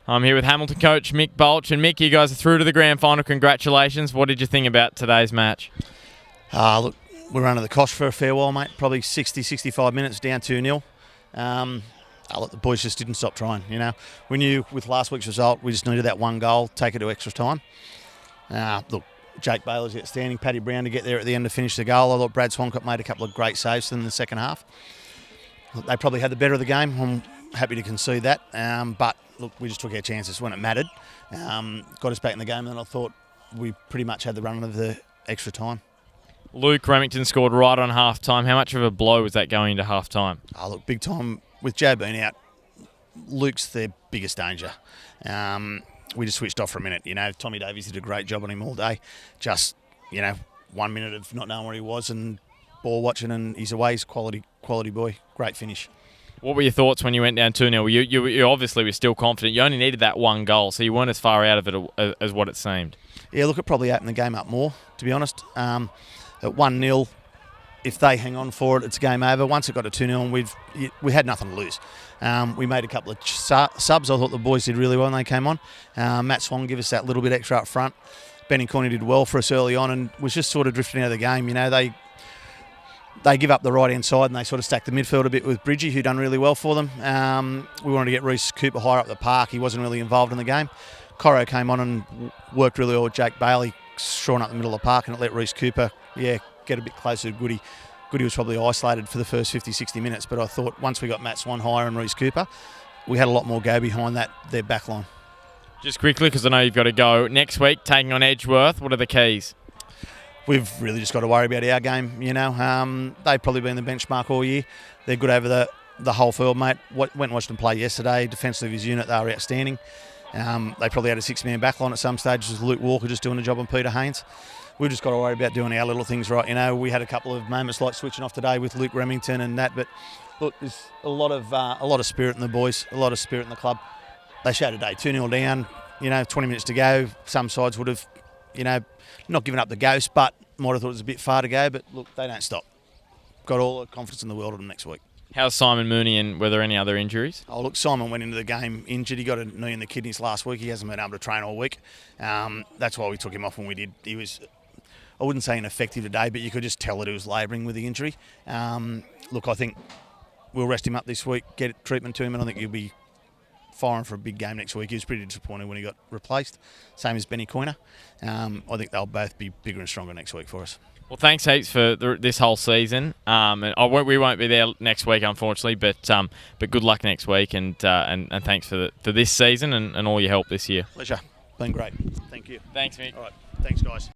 I'm here with Hamilton coach Mick Bolch. And Mick, you guys are through to the grand final. Congratulations. What did you think about today's match? Look, we're under the cosh for a fair while, mate. Probably 60, 65 minutes, down 2-0. Look, the boys just didn't stop trying, you know. We knew with last week's result, we just needed that one goal, take it to extra time. Look, Jake Baylor's outstanding. Paddy Brown to get there at the end to finish the goal. I thought Brad Swancott made a couple of great saves in the second half. Look, they probably had the better of the game. I'm happy to concede that. But, look, we just took our chances when it mattered. Got us back in the game, and then I thought we pretty much had the run of the extra time. Luke Remington scored right on half-time. How much of a blow was that going into half-time? Look, big time. With Joe being out, Luke's their biggest danger. We just switched off for a minute. You know, Tommy Davies did a great job on him all day. Just, 1 minute of not knowing where he was and ball watching, and he's away. He's a quality boy. Great finish. What were your thoughts when you went down 2-0? You obviously were still confident. You only needed that one goal, so you weren't as far out of it as what it seemed. Yeah, look, it probably opened the game up more, to be honest. At 1-0, if they hang on for it, it's game over. Once it got to 2-0, we had nothing to lose. We made a couple of subs. I thought the boys did really well when they came on. Matt Swan gave us that little bit extra up front. Benny Corney did well for us early on and was just sort of drifting out of the game. You know, they give up the right-hand side and they sort of stack the midfield a bit with Bridgie, who done really well for them. We wanted to get Reece Cooper higher up the park. He wasn't really involved in the game. Coro came on and worked really well with Jake Bailey, shoring up the middle of the park, and it let Reece Cooper, get a bit closer to Goody. Goody was probably isolated for the first 50, 60 minutes, but I thought once we got Matt Swan higher and Reece Cooper, we had a lot more go behind their back line. Just quickly, because I know you've got to go, next week, taking on Edgeworth, what are the keys? We've really just got to worry about our game, They've probably been the benchmark all year. They're good over the whole field, mate. Went and watched them play yesterday. Defensively, his unit, they were outstanding. They probably had a six-man backline at some stage. With Luke Walker just doing the job on Peter Haynes. We've just got to worry about doing our little things right. We had a couple of moments like switching off today with Luke Remington and that, but look, there's a lot of spirit in the boys, a lot of spirit in the club. They showed today, 2-0 down, 20 minutes to go. Some sides would have, not given up the ghost, but might have thought it was a bit far to go, but look, they don't stop. Got all the confidence in the world of them next week. How's Simon Mooney, and were there any other injuries? Look, Simon went into the game injured. He got a knee in the kidneys last week. He hasn't been able to train all week. That's why we took him off when we did. He was, I wouldn't say ineffective today, but you could just tell that he was labouring with the injury. Look, I think we'll rest him up this week, get treatment to him, and I think he'll be firing for a big game next week. He was pretty disappointed when he got replaced. Same as Benny Coyner. I think they'll both be bigger and stronger next week for us. Well, thanks heaps for this whole season. And we won't be there next week, unfortunately, but good luck next week, and thanks for this season and all your help this year. Pleasure. Been great. Thank you. Thanks, Mick. All right. Thanks, guys.